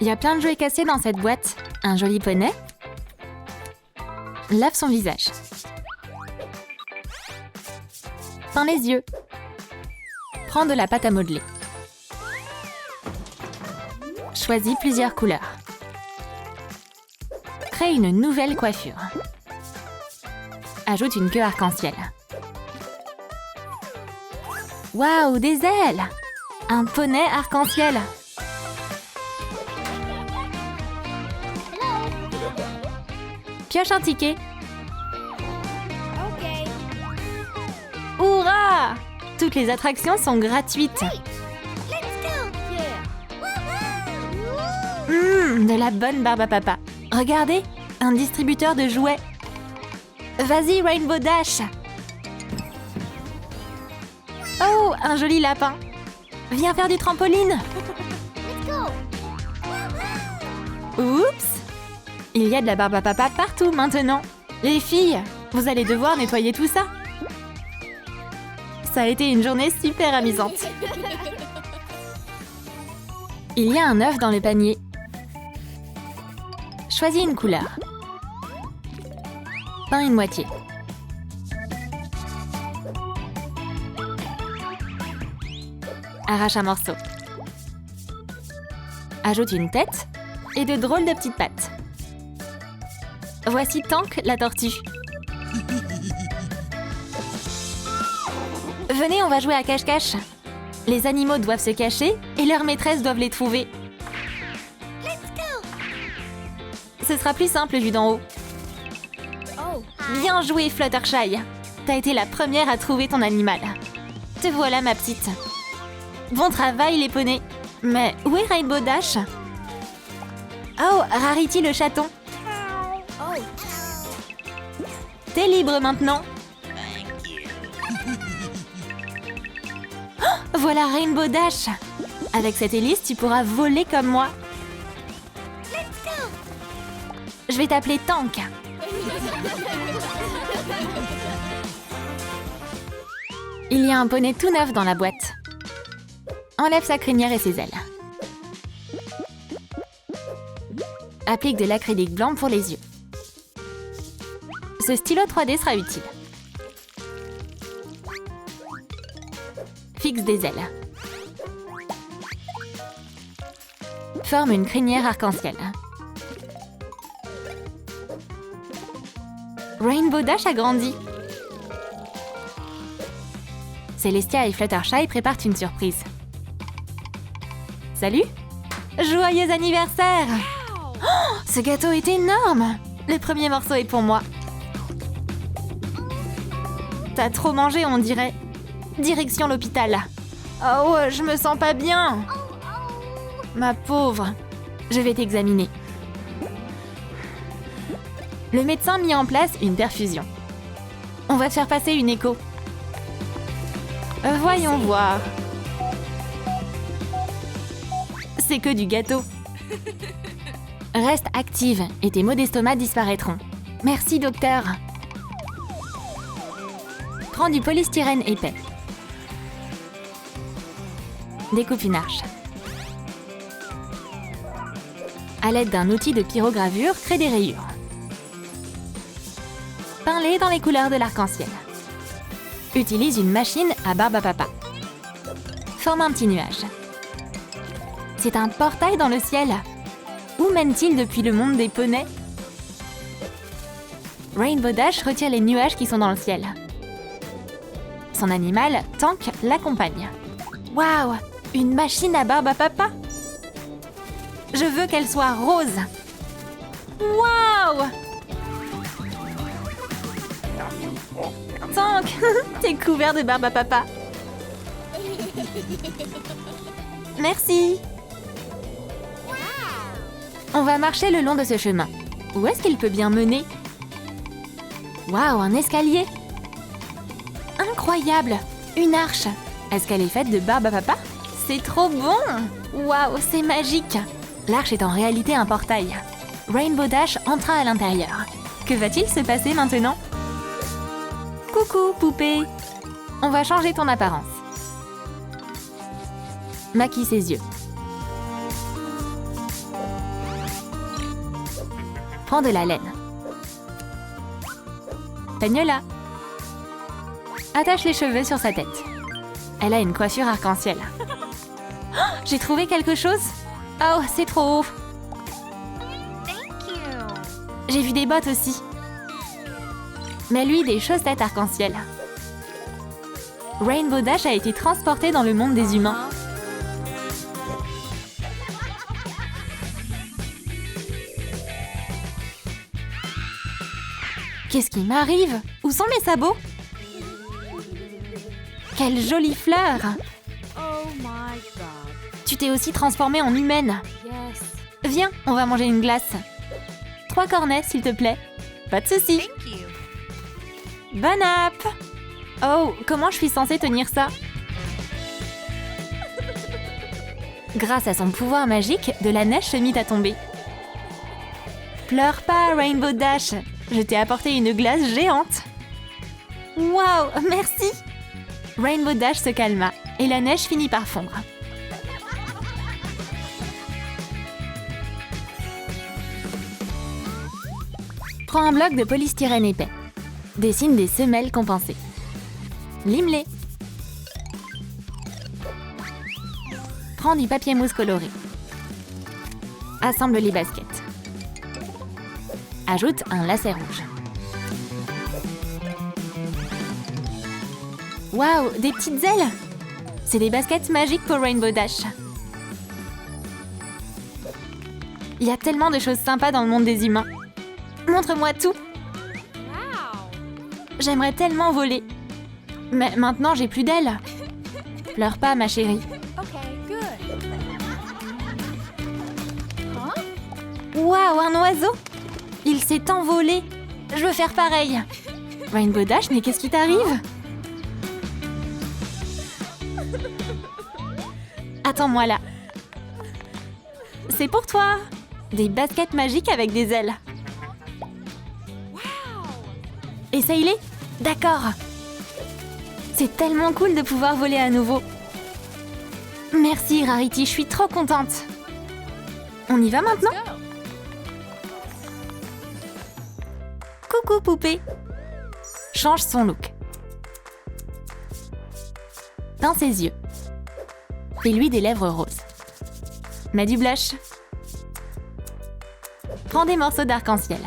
Il y a plein de jouets cassés dans cette boîte. Un joli poney. Lave son visage. Peins les yeux. Prends de la pâte à modeler. Choisis plusieurs couleurs. Crée une nouvelle coiffure. Ajoute une queue arc-en-ciel. Waouh, des ailes! Un poney arc-en-ciel. Pioche un ticket. Hourra! Toutes les attractions sont gratuites. De la bonne barbe à papa. Regardez, un distributeur de jouets. Vas-y, Rainbow Dash. Oh, un joli lapin. Viens faire du trampoline. Oups! Il y a de la barbe à papa partout maintenant. Les filles, vous allez devoir nettoyer tout ça. Ça a été une journée super amusante. Il y a un œuf dans le panier. Choisis une couleur. Peins une moitié. Arrache un morceau. Ajoute une tête et de drôles de petites pattes. Voici Tank, la tortue. Venez, on va jouer à cache-cache. Les animaux doivent se cacher et leurs maîtresses doivent les trouver. Ce sera plus simple vu d'en haut. Bien joué, Fluttershy. T'as été la première à trouver ton animal. Te voilà, ma petite. Bon travail, les poneys. Mais où est Rainbow Dash? Oh, Rarity le chaton. T'es libre maintenant. Oh, voilà Rainbow Dash. Avec cette hélice, tu pourras voler comme moi. Je vais t'appeler Tank. Il y a un poney tout neuf dans la boîte. Enlève sa crinière et ses ailes. Applique de l'acrylique blanc pour les yeux. Ce stylo 3D sera utile. Fixe des ailes. Forme une crinière arc-en-ciel. Rainbow Dash a grandi. Celestia et Fluttershy préparent une surprise. Salut! Joyeux anniversaire! Oh, ce gâteau est énorme! Le premier morceau est pour moi. T'as trop mangé, on dirait. Direction l'hôpital. Oh, je me sens pas bien. Ma pauvre. Je vais t'examiner. Le médecin mit en place une perfusion. On va te faire passer une écho. Voyons voir. C'est que du gâteau. Reste active et tes maux d'estomac disparaîtront. Merci, docteur. Prends du polystyrène épais. Découpe une arche. À l'aide d'un outil de pyrogravure, crée des rayures. Peins-les dans les couleurs de l'arc-en-ciel. Utilise une machine à barbe à papa. Forme un petit nuage. C'est un portail dans le ciel. Où mène-t-il depuis le monde des poneys? Rainbow Dash retire les nuages qui sont dans le ciel. Son animal, Tank, l'accompagne. Waouh! Une machine à barbe à papa! Je veux qu'elle soit rose. Waouh! Tank, t'es couvert de barbe à papa. Merci. On va marcher le long de ce chemin. Où est-ce qu'il peut bien mener? Waouh, un escalier! Incroyable! Une arche! Est-ce qu'elle est faite de barbe à papa? C'est trop bon! Waouh, c'est magique! L'arche est en réalité un portail. Rainbow Dash entra à l'intérieur. Que va-t-il se passer maintenant? Coucou, poupée! On va changer ton apparence. Maquille ses yeux. Prends de la laine. Peigne-la. Attache les cheveux sur sa tête. Elle a une coiffure arc-en-ciel. Oh, j'ai trouvé quelque chose. Oh, c'est trop haut. J'ai vu des bottes aussi. Mets-lui des chaussettes arc-en-ciel. Rainbow Dash a été transportée dans le monde des humains. Qu'est-ce qui m'arrive? Où sont mes sabots? Quelle jolie fleur! Oh my god. Tu t'es aussi transformée en humaine. Yes. Viens, on va manger une glace. 3 cornets, s'il te plaît. Pas de soucis. Thank you. Bon app! Oh, comment je suis censée tenir ça? Grâce à son pouvoir magique, de la neige se mit à tomber. Pleure pas, Rainbow Dash. Je t'ai apporté une glace géante. Waouh, merci! Rainbow Dash se calma et la neige finit par fondre. Prends un bloc de polystyrène épais. Dessine des semelles compensées. Lime-les. Prends du papier mousse coloré. Assemble les baskets. Ajoute un lacet rouge. Waouh, des petites ailes! C'est des baskets magiques pour Rainbow Dash. Il y a tellement de choses sympas dans le monde des humains. Montre-moi tout! Wow. J'aimerais tellement voler. Mais maintenant, j'ai plus d'ailes. Pleure pas, ma chérie. Okay, good. Huh? Waouh, un oiseau! Il s'est envolé. Je veux faire pareil. Rainbow Dash, mais qu'est-ce qui t'arrive? Attends-moi là. C'est pour toi. Des baskets magiques avec des ailes. Wow. Essaye-les. D'accord. C'est tellement cool de pouvoir voler à nouveau. Merci Rarity, je suis trop contente. On y va maintenant? Go. Coucou poupée. Change son look. Peins ses yeux. Fais-lui des lèvres roses. Mets du blush. Prends des morceaux d'arc-en-ciel.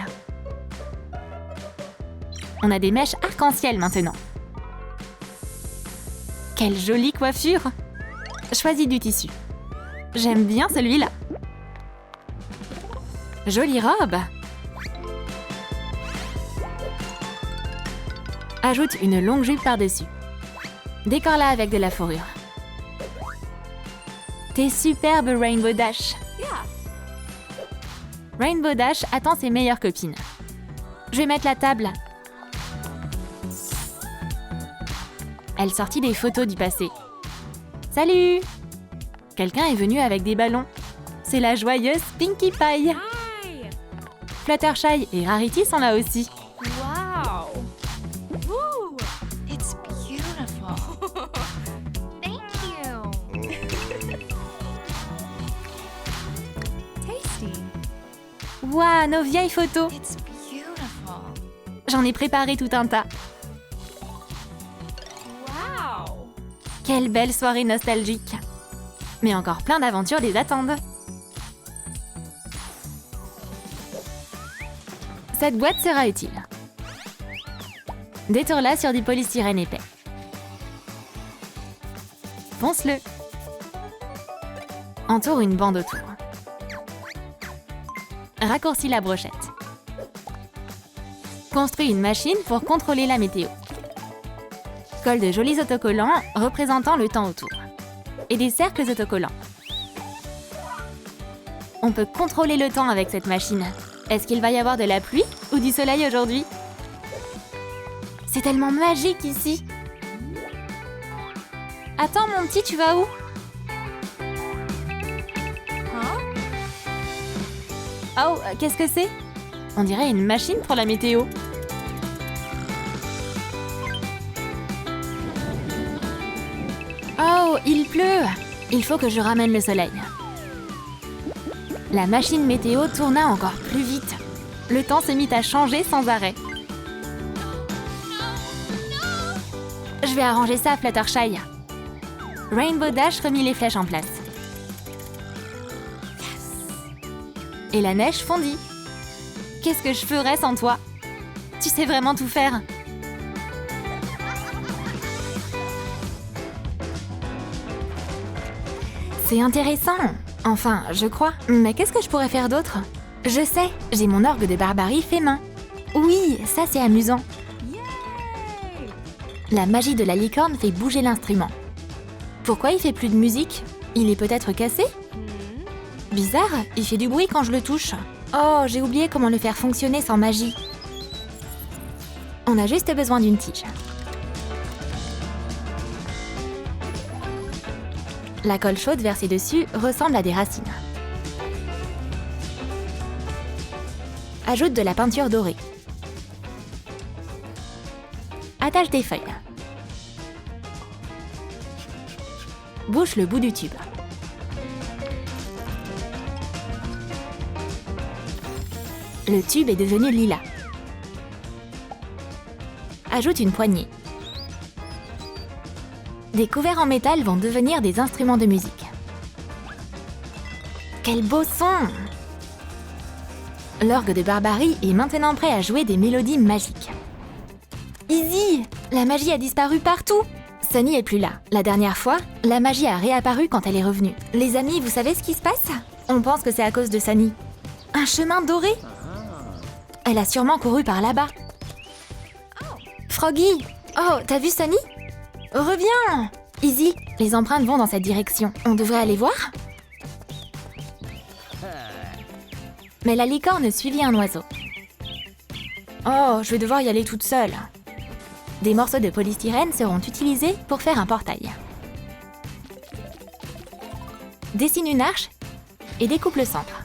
On a des mèches arc-en-ciel maintenant. Quelle jolie coiffure! Choisis du tissu. J'aime bien celui-là. Jolie robe. Ajoute une longue jupe par-dessus. Décore-la avec de la fourrure. T'es superbe, Rainbow Dash. Yeah. Rainbow Dash attend ses meilleures copines. Je vais mettre la table. Elle sortit des photos du passé. Salut! Quelqu'un est venu avec des ballons. C'est la joyeuse Pinkie Pie. Hi. Fluttershy et Rarity sont là aussi. Wow. Woo. It's beautiful. Thank you. Tasty. Waouh, nos vieilles photos! It's beautiful. J'en ai préparé tout un tas. Wow. Quelle belle soirée nostalgique! Mais encore plein d'aventures les attendent. Cette boîte sera utile. Détourne-la sur du polystyrène épais. Ponce-le. Entoure une bande autour. Raccourcis la brochette. Construis une machine pour contrôler la météo. Colle de jolis autocollants représentant le temps autour. Et des cercles autocollants. On peut contrôler le temps avec cette machine. Est-ce qu'il va y avoir de la pluie ou du soleil aujourd'hui? C'est tellement magique ici. Attends mon petit, tu vas où? Huh? Oh, qu'est-ce que c'est? On dirait une machine pour la météo. Oh, il pleut! Il faut que je ramène le soleil. La machine météo tourna encore plus vite. Le temps se mit à changer sans arrêt. Je vais arranger ça, Fluttershy. Rainbow Dash remit les flèches en place. Et la neige fondit. Qu'est-ce que je ferais sans toi? Tu sais vraiment tout faire. C'est intéressant. Enfin, je crois. Mais qu'est-ce que je pourrais faire d'autre? Je sais, j'ai mon orgue de barbarie fait main. Oui, ça c'est amusant. La magie de la licorne fait bouger l'instrument. Pourquoi il fait plus de musique? Il est peut-être cassé? Bizarre, il fait du bruit quand je le touche. Oh, j'ai oublié comment le faire fonctionner sans magie. On a juste besoin d'une tige. La colle chaude versée dessus ressemble à des racines. Ajoute de la peinture dorée. Attache des feuilles. Bouche le bout du tube. Le tube est devenu lilas. Ajoute une poignée. Des couverts en métal vont devenir des instruments de musique. Quel beau son! L'orgue de barbarie est maintenant prêt à jouer des mélodies magiques. Izzy! La magie a disparu partout! Sunny est plus là. La dernière fois, la magie a réapparu quand elle est revenue. Les amis, vous savez ce qui se passe? On pense que c'est à cause de Sunny. Un chemin doré? Elle a sûrement couru par là-bas. Froggy! Oh, t'as vu Sunny? Reviens! Izzy, les empreintes vont dans cette direction. On devrait aller voir? Mais la licorne suivit un oiseau. Oh, je vais devoir y aller toute seule. Des morceaux de polystyrène seront utilisés pour faire un portail. Dessine une arche et découpe le centre.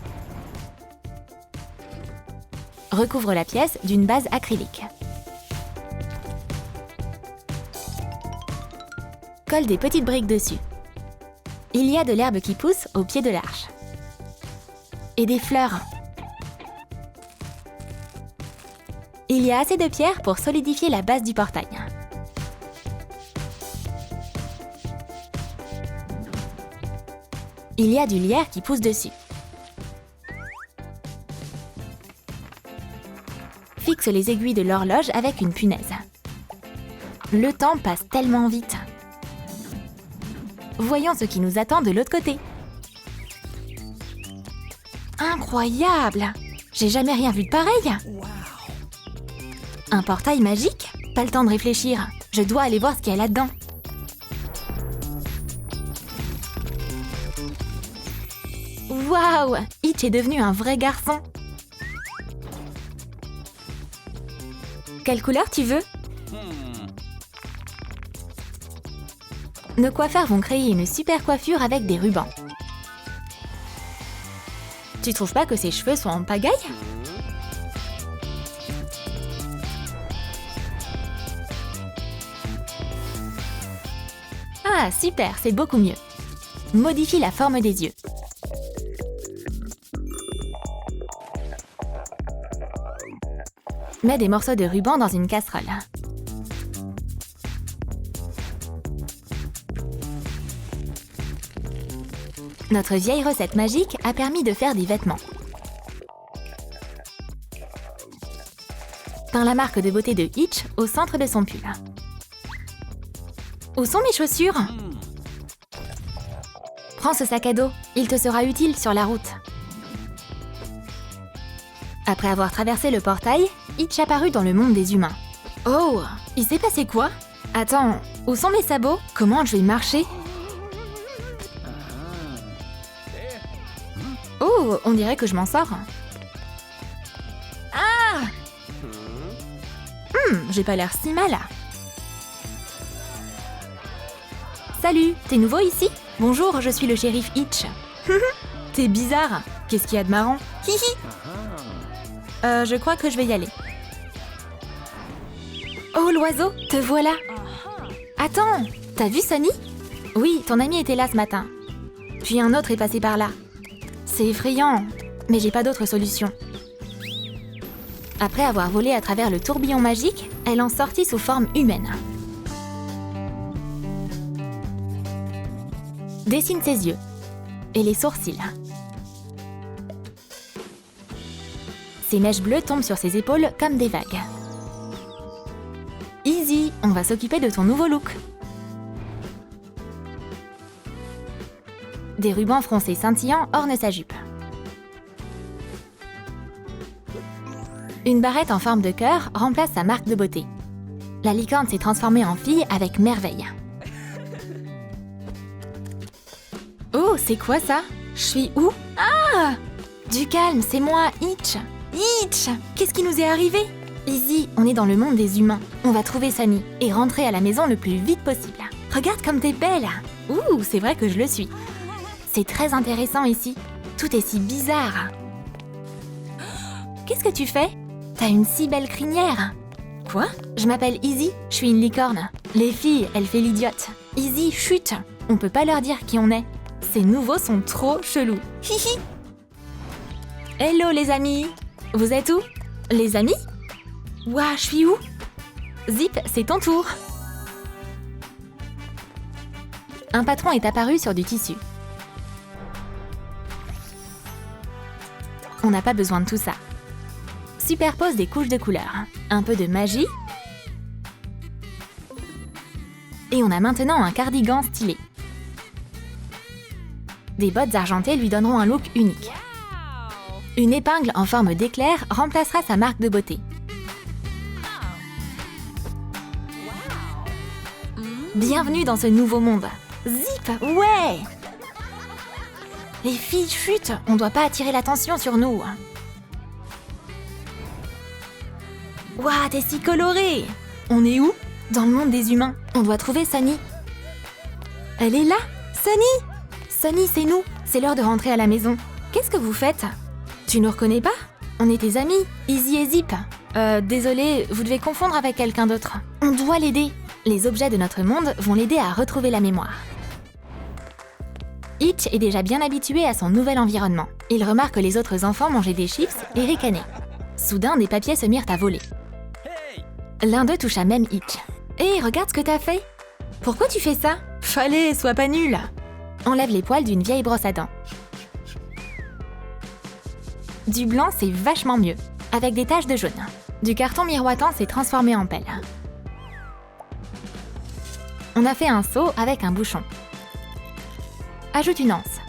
Recouvre la pièce d'une base acrylique. Colle des petites briques dessus. Il y a de l'herbe qui pousse au pied de l'arche. Et des fleurs. Il y a assez de pierres pour solidifier la base du portail. Il y a du lierre qui pousse dessus. Fixe les aiguilles de l'horloge avec une punaise. Le temps passe tellement vite. Voyons ce qui nous attend de l'autre côté. Incroyable! J'ai jamais rien vu de pareil! Un portail magique? Pas le temps de réfléchir. Je dois aller voir ce qu'il y a là-dedans. Waouh! Hitch est devenu un vrai garçon. Quelle couleur tu veux? Nos coiffeurs vont créer une super coiffure avec des rubans. Tu trouves pas que ses cheveux sont en pagaille? Ah, super, c'est beaucoup mieux. Modifie la forme des yeux. Mets des morceaux de ruban dans une casserole. Notre vieille recette magique a permis de faire des vêtements. Peins la marque de beauté de Hitch au centre de son pull. Où sont mes chaussures? Prends ce sac à dos, il te sera utile sur la route. Après avoir traversé le portail, Hitch apparut dans le monde des humains. Oh, il s'est passé quoi? Attends, où sont mes sabots? Comment je vais marcher? Oh, on dirait que je m'en sors. Ah! J'ai pas l'air si mal. Salut, t'es nouveau ici? Bonjour, je suis le shérif Hitch. T'es bizarre. Qu'est-ce qu'il y a de marrant? Hihi. Je crois que je vais y aller. Oh, l'oiseau, te voilà. Attends, t'as vu Sunny? Oui, ton ami était là ce matin. Puis un autre est passé par là. C'est effrayant, mais j'ai pas d'autre solution. Après avoir volé à travers le tourbillon magique, elle en sortit sous forme humaine. Dessine ses yeux et les sourcils. Ses mèches bleues tombent sur ses épaules comme des vagues. Easy, on va s'occuper de ton nouveau look. Des rubans froncés scintillants ornent sa jupe. Une barrette en forme de cœur remplace sa marque de beauté. La licorne s'est transformée en fille avec merveille. Oh, c'est quoi ça? Je suis où? Ah! Du calme, c'est moi, Itch. Itch! Qu'est-ce qui nous est arrivé? Easy, on est dans le monde des humains. On va trouver Sunny et rentrer à la maison le plus vite possible. Regarde comme t'es belle! Ouh, c'est vrai que je le suis. C'est très intéressant ici. Tout est si bizarre. Qu'est-ce que tu fais? T'as une si belle crinière. Quoi? Je m'appelle Easy, je suis une licorne. Les filles, elle fait l'idiote. Easy, chut! On peut pas leur dire qui on est. Ces nouveaux sont trop chelous. Hihi! Hello les amis! Vous êtes où? Les amis? Ouah, je suis où? Zip, c'est ton tour. Un patron est apparu sur du tissu. On n'a pas besoin de tout ça. Superpose des couches de couleurs. Un peu de magie. Et on a maintenant un cardigan stylé. Des bottes argentées lui donneront un look unique. Une épingle en forme d'éclair remplacera sa marque de beauté. Bienvenue dans ce nouveau monde. Zip, ouais! Les filles, chut, on doit pas attirer l'attention sur nous. Ouah, t'es si colorée! On est où? Dans le monde des humains. On doit trouver Sunny. Elle est là! Sunny! Sunny, c'est nous. C'est l'heure de rentrer à la maison. Qu'est-ce que vous faites? Tu nous reconnais pas? On est tes amis, Easy et Zip. Désolé, vous devez confondre avec quelqu'un d'autre. On doit l'aider. Les objets de notre monde vont l'aider à retrouver la mémoire. Itch est déjà bien habitué à son nouvel environnement. Il remarque que les autres enfants mangeaient des chips et ricanaient. Soudain, des papiers se mirent à voler. L'un d'eux toucha même Itch. Hé, regarde ce que t'as fait! Pourquoi tu fais ça? Fallait, sois pas nul! Enlève les poils d'une vieille brosse à dents. Du blanc, c'est vachement mieux, avec des taches de jaune. Du carton miroitant s'est transformé en pelle. On a fait un seau avec un bouchon. Ajoute une anse.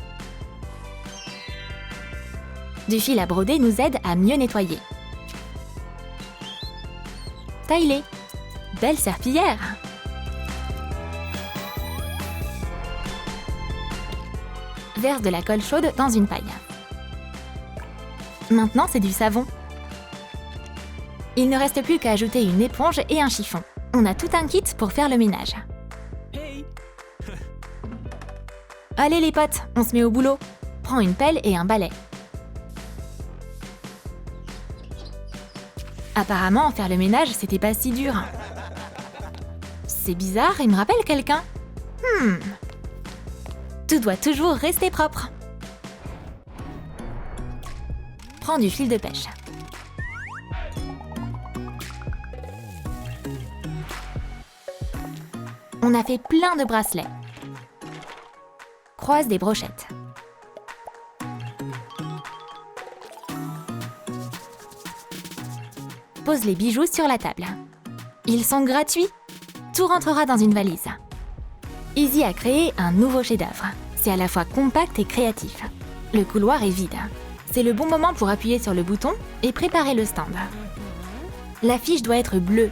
Du fil à broder nous aide à mieux nettoyer. Taille-les. Belle serpillière. Verse de la colle chaude dans une paille. Maintenant, c'est du savon. Il ne reste plus qu'à ajouter une éponge et un chiffon. On a tout un kit pour faire le ménage. Allez les potes, on se met au boulot. Prends une pelle et un balai. Apparemment, faire le ménage, c'était pas si dur. C'est bizarre, il me rappelle quelqu'un. Tout doit toujours rester propre. Prends du fil de pêche. On a fait plein de bracelets. Croise des brochettes. Pose les bijoux sur la table. Ils sont gratuits. Tout rentrera dans une valise. Easy a créé un nouveau chef-d'œuvre. C'est à la fois compact et créatif. Le couloir est vide. C'est le bon moment pour appuyer sur le bouton et préparer le stand. L'affiche doit être bleue.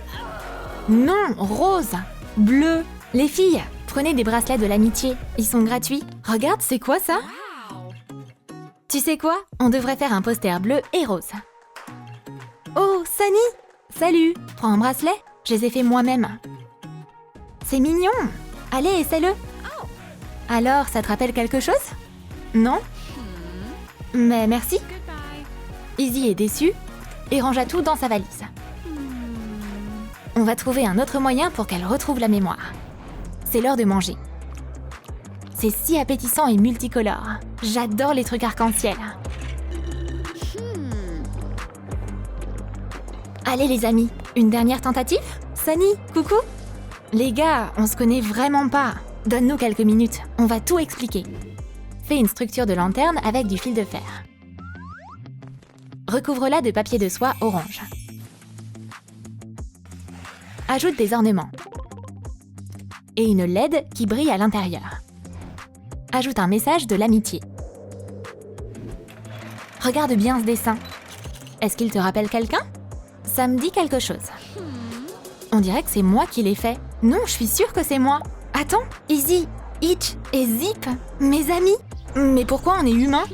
Non, rose. Bleu. Les filles, prenez des bracelets de l'amitié. Ils sont gratuits. Regarde, c'est quoi ça? Tu sais quoi? On devrait faire un poster bleu et rose. Oh, Sunny! Salut! Prends un bracelet? Je les ai fait moi-même. C'est mignon! Allez, essaie-le! Alors, ça te rappelle quelque chose? Non? Mais merci! Easy est déçue et rangea tout dans sa valise. On va trouver un autre moyen pour qu'elle retrouve la mémoire. C'est l'heure de manger. C'est si appétissant et multicolore. J'adore les trucs arc-en-ciel. Allez les amis, une dernière tentative? Sunny, coucou? Les gars, on se connaît vraiment pas. Donne-nous quelques minutes, on va tout expliquer. Fais une structure de lanterne avec du fil de fer. Recouvre-la de papier de soie orange. Ajoute des ornements. Et une LED qui brille à l'intérieur. Ajoute un message de l'amitié. Regarde bien ce dessin. Est-ce qu'il te rappelle quelqu'un? Ça me dit quelque chose. On dirait que c'est moi qui l'ai fait. Non, je suis sûre que c'est moi. Attends, Izzy, Itch et Zip, mes amis. Mais pourquoi on est humains?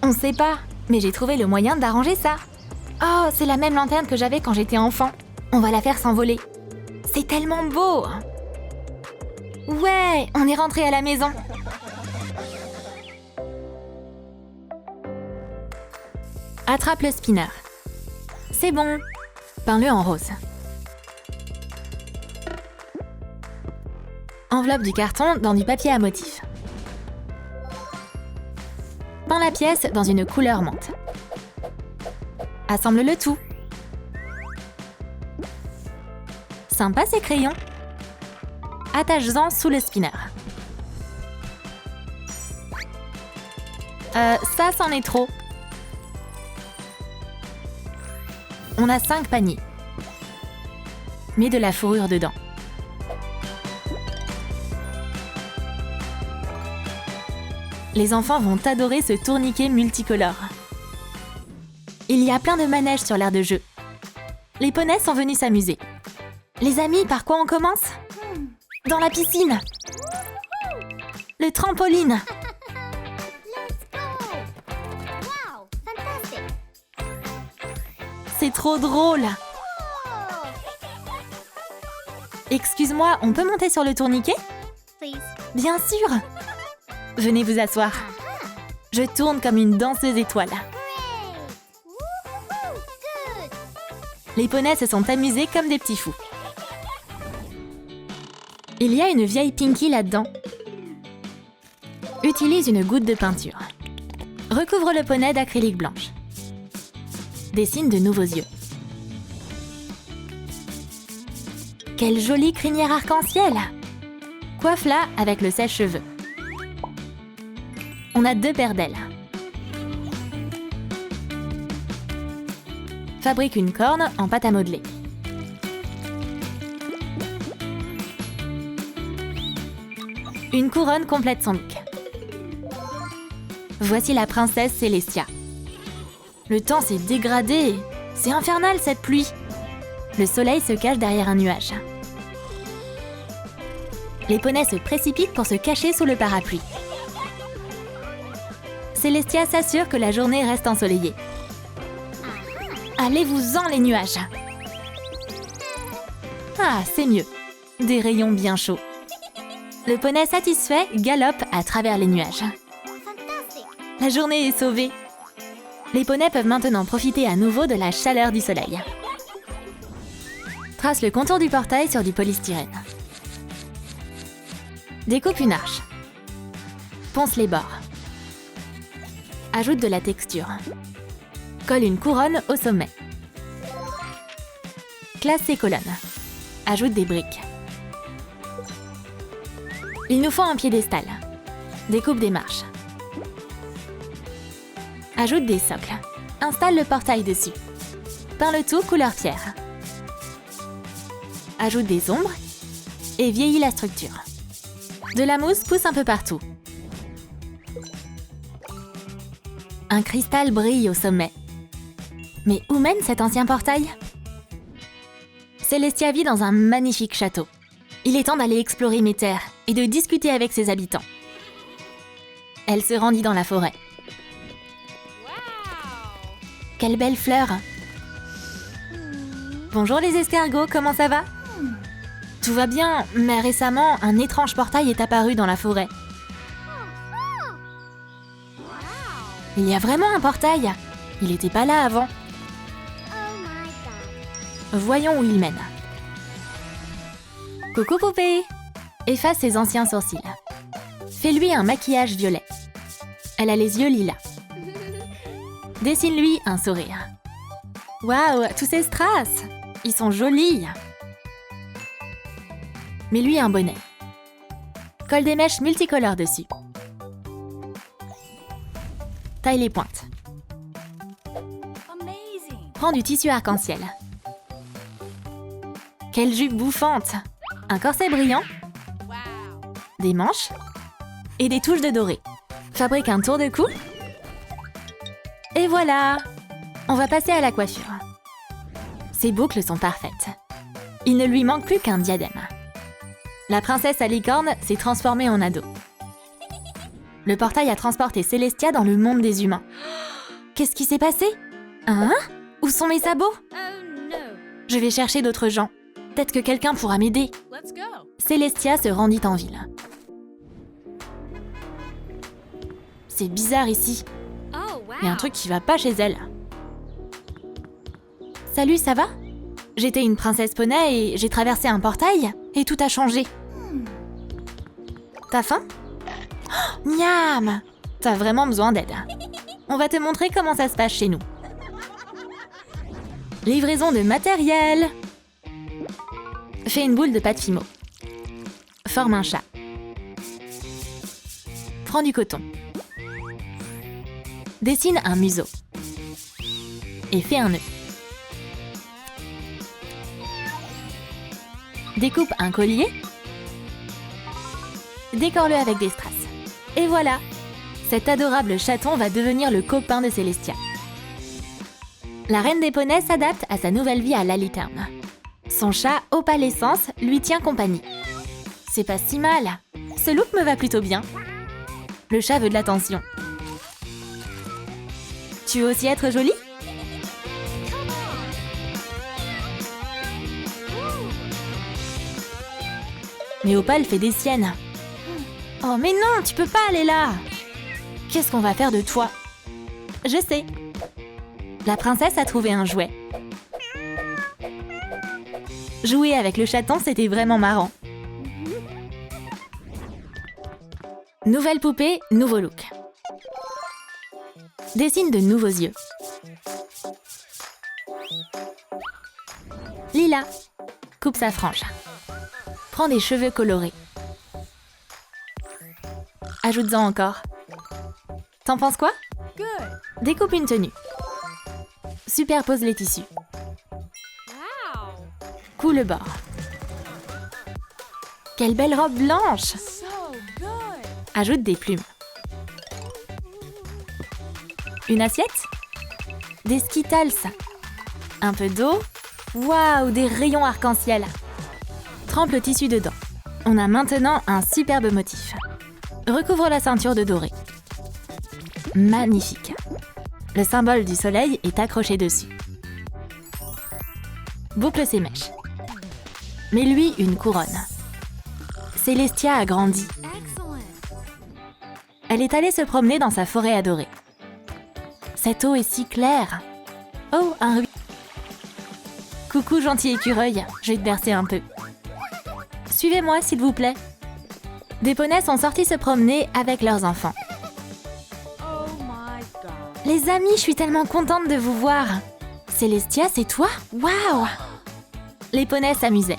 On sait pas, mais j'ai trouvé le moyen d'arranger ça. Oh, c'est la même lanterne que j'avais quand j'étais enfant. On va la faire s'envoler. C'est tellement beau. Ouais, on est rentré à la maison. Attrape le spinner. C'est bon. Peins-le en rose. Enveloppe du carton dans du papier à motif. Peins la pièce dans une couleur menthe. Assemble le tout. Sympa ces crayons. Attache-en sous le spinner. Ça, c'en est trop. On a 5 paniers. Mets de la fourrure dedans. Les enfants vont adorer ce tourniquet multicolore. Il y a plein de manèges sur l'aire de jeu. Les poneys sont venus s'amuser. Les amis, par quoi on commence? Dans la piscine. Le trampoline. Let's go! Wow, fantastic! C'est trop drôle. Excuse-moi, on peut monter sur le tourniquet? Please. Bien sûr. Venez vous asseoir. Je tourne comme une danseuse étoile. Hooray! Woohoo! Good! Les poneys se sont amusés comme des petits fous. Il y a une vieille Pinky là-dedans. Utilise une goutte de peinture. Recouvre le poney d'acrylique blanche. Dessine de nouveaux yeux. Quelle jolie crinière arc-en-ciel! Coiffe-la avec le sèche-cheveux. On a 2 paires d'ailes. Fabrique une corne en pâte à modeler. Une couronne complète son look. Voici la princesse Célestia. Le temps s'est dégradé. C'est infernal cette pluie. Le soleil se cache derrière un nuage. Les poneys se précipitent pour se cacher sous le parapluie. Célestia s'assure que la journée reste ensoleillée. Allez-vous-en les nuages! Ah, c'est mieux. Des rayons bien chauds. Le poney satisfait galope à travers les nuages. Fantastic! La journée est sauvée. Les poneys peuvent maintenant profiter à nouveau de la chaleur du soleil. Trace le contour du portail sur du polystyrène. Découpe une arche. Ponce les bords. Ajoute de la texture. Colle une couronne au sommet. Classe ses colonnes. Ajoute des briques. Il nous faut un piédestal. Découpe des marches. Ajoute des socles. Installe le portail dessus. Peins le tout couleur pierre. Ajoute des ombres et vieillit la structure. De la mousse pousse un peu partout. Un cristal brille au sommet. Mais où mène cet ancien portail? Célestia vit dans un magnifique château. Il est temps d'aller explorer mes terres et de discuter avec ses habitants. Elle se rendit dans la forêt. Quelle belle fleur! Bonjour les escargots, comment ça va? Tout va bien, mais récemment, un étrange portail est apparu dans la forêt. Il y a vraiment un portail. Il n'était pas là avant. Oh my god! Voyons où il mène. Coucou poupée! Efface ses anciens sourcils. Fais-lui un maquillage violet. Elle a les yeux lilas. Dessine-lui un sourire. Waouh, tous ces strass! Ils sont jolis! Mets-lui un bonnet. Colle des mèches multicolores dessus. Taille les pointes. Prends du tissu arc-en-ciel. Quelle jupe bouffante! Un corset brillant, des manches et des touches de doré. Fabrique un tour de cou. Et voilà! On va passer à la coiffure. Ses boucles sont parfaites. Il ne lui manque plus qu'un diadème. La princesse à licorne s'est transformée en ado. Le portail a transporté Célestia dans le monde des humains. Qu'est-ce qui s'est passé? Hein? Où sont mes sabots? Je vais chercher d'autres gens. Peut-être que quelqu'un pourra m'aider. Célestia se rendit en ville. C'est bizarre ici. Il y a un truc qui va pas chez elle. Salut, ça va? J'étais une princesse poney et j'ai traversé un portail et tout a changé. T'as faim? Oh, miam! T'as vraiment besoin d'aide. On va te montrer comment ça se passe chez nous. Livraison de matériel. Fais une boule de pâte Fimo. Forme un chat. Prends du coton. Dessine un museau. Et fais un nœud. Découpe un collier. Décore-le avec des strass. Et voilà! Cet adorable chaton va devenir le copain de Célestia. La reine des poneys s'adapte à sa nouvelle vie à Lally-Town. Son chat, Opalescence, lui tient compagnie. C'est pas si mal. Ce look me va plutôt bien. Le chat veut de l'attention. Tu veux aussi être jolie? Mais Opal fait des siennes. Oh mais non, tu peux pas aller là! Qu'est-ce qu'on va faire de toi? Je sais. La princesse a trouvé un jouet. Jouer avec le chaton, c'était vraiment marrant. Nouvelle poupée, nouveau look. Dessine de nouveaux yeux. Lila. Coupe sa frange. Prends des cheveux colorés. Ajoute-en encore. T'en penses quoi? Découpe une tenue. Superpose les tissus. Coule le bord. Quelle belle robe blanche! Ajoute des plumes. Une assiette? Des Skittles. Un peu d'eau. Waouh, des rayons arc-en-ciel. Trempe le tissu dedans. On a maintenant un superbe motif. Recouvre la ceinture de doré. Magnifique. Le symbole du soleil est accroché dessus. Boucle ses mèches. Mets-lui une couronne. Célestia a grandi. Elle est allée se promener dans sa forêt adorée. Cette eau est si claire. Oh, un ruisseau. Coucou, gentil écureuil, je vais te bercer un peu. Suivez-moi, s'il vous plaît. Des poneys sont sortis se promener avec leurs enfants. Les amis, je suis tellement contente de vous voir. Célestia, c'est toi? Waouh! Les poneys s'amusaient.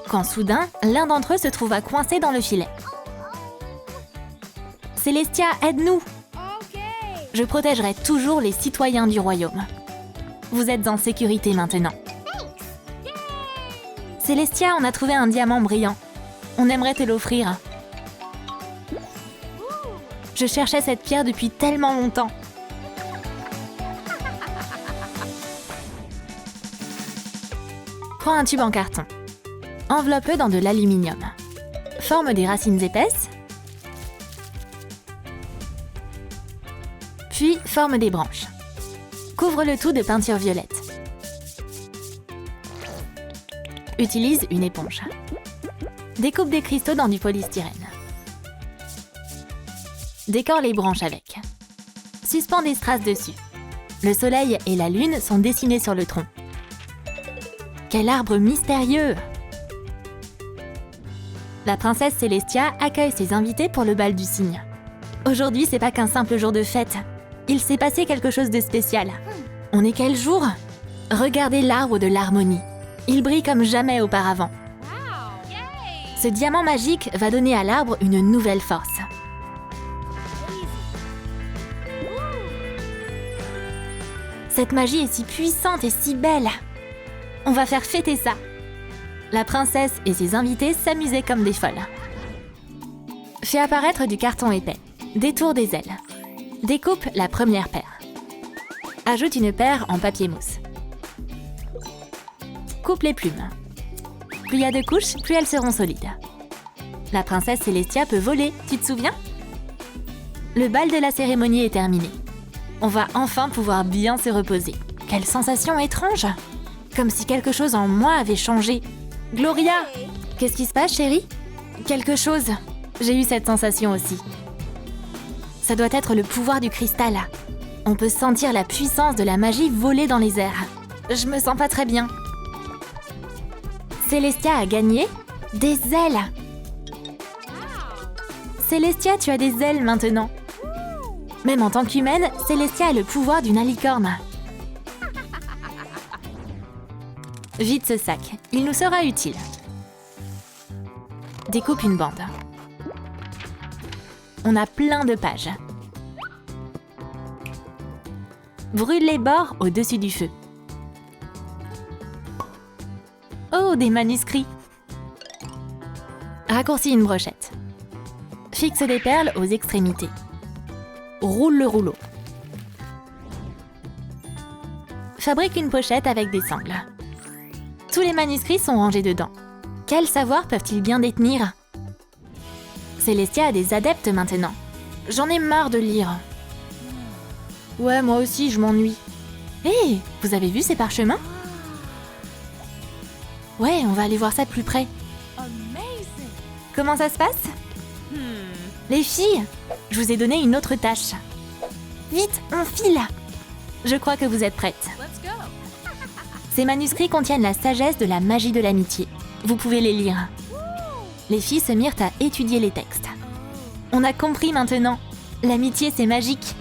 Quand soudain, l'un d'entre eux se trouva coincé dans le filet. Célestia, aide-nous! Je protégerai toujours les citoyens du royaume. Vous êtes en sécurité maintenant. Célestia, on a trouvé un diamant brillant. On aimerait te l'offrir. Je cherchais cette pierre depuis tellement longtemps. Prends un tube en carton. Enveloppe-le dans de l'aluminium. Forme des racines épaisses. Puis forme des branches. Couvre le tout de peinture violette. Utilise une éponge. Découpe des cristaux dans du polystyrène. Décore les branches avec. Suspends des strass dessus. Le soleil et la lune sont dessinés sur le tronc. Quel arbre mystérieux! La princesse Célestia accueille ses invités pour le bal du cygne. Aujourd'hui, c'est pas qu'un simple jour de fête. Il s'est passé quelque chose de spécial. On est quel jour? Regardez l'arbre de l'harmonie. Il brille comme jamais auparavant. Ce diamant magique va donner à l'arbre une nouvelle force. Cette magie est si puissante et si belle. On va faire fêter ça. La princesse et ses invités s'amusaient comme des folles. Fais apparaître du carton épais. Détourne des ailes. Découpe la première paire. Ajoute une paire en papier mousse. Coupe les plumes. Plus il y a de couches, plus elles seront solides. La princesse Célestia peut voler, tu te souviens? Le bal de la cérémonie est terminé. On va enfin pouvoir bien se reposer. Quelle sensation étrange! Comme si quelque chose en moi avait changé. Gloria! Qu'est-ce qui se passe, chérie? Quelque chose. J'ai eu cette sensation aussi. Ça doit être le pouvoir du cristal. On peut sentir la puissance de la magie voler dans les airs. Je me sens pas très bien. Célestia a gagné des ailes. Célestia, tu as des ailes maintenant. Même en tant qu'humaine, Célestia a le pouvoir d'une alicorne. Vide ce sac, il nous sera utile. Découpe une bande. On a plein de pages. Brûle les bords au-dessus du feu. Oh, des manuscrits! Raccourcis une brochette. Fixe des perles aux extrémités. Roule le rouleau. Fabrique une pochette avec des sangles. Tous les manuscrits sont rangés dedans. Quels savoirs peuvent-ils bien détenir? Célestia a des adeptes maintenant. J'en ai marre de lire. Ouais, moi aussi, je m'ennuie. Hé, vous avez vu ces parchemins? Ouais, on va aller voir ça de plus près. Comment ça se passe? Les filles, je vous ai donné une autre tâche. Vite, on file! Je crois que vous êtes prêtes. Ces manuscrits contiennent la sagesse de la magie de l'amitié. Vous pouvez les lire. Les filles se mirent à étudier les textes. On a compris maintenant. L'amitié, c'est magique.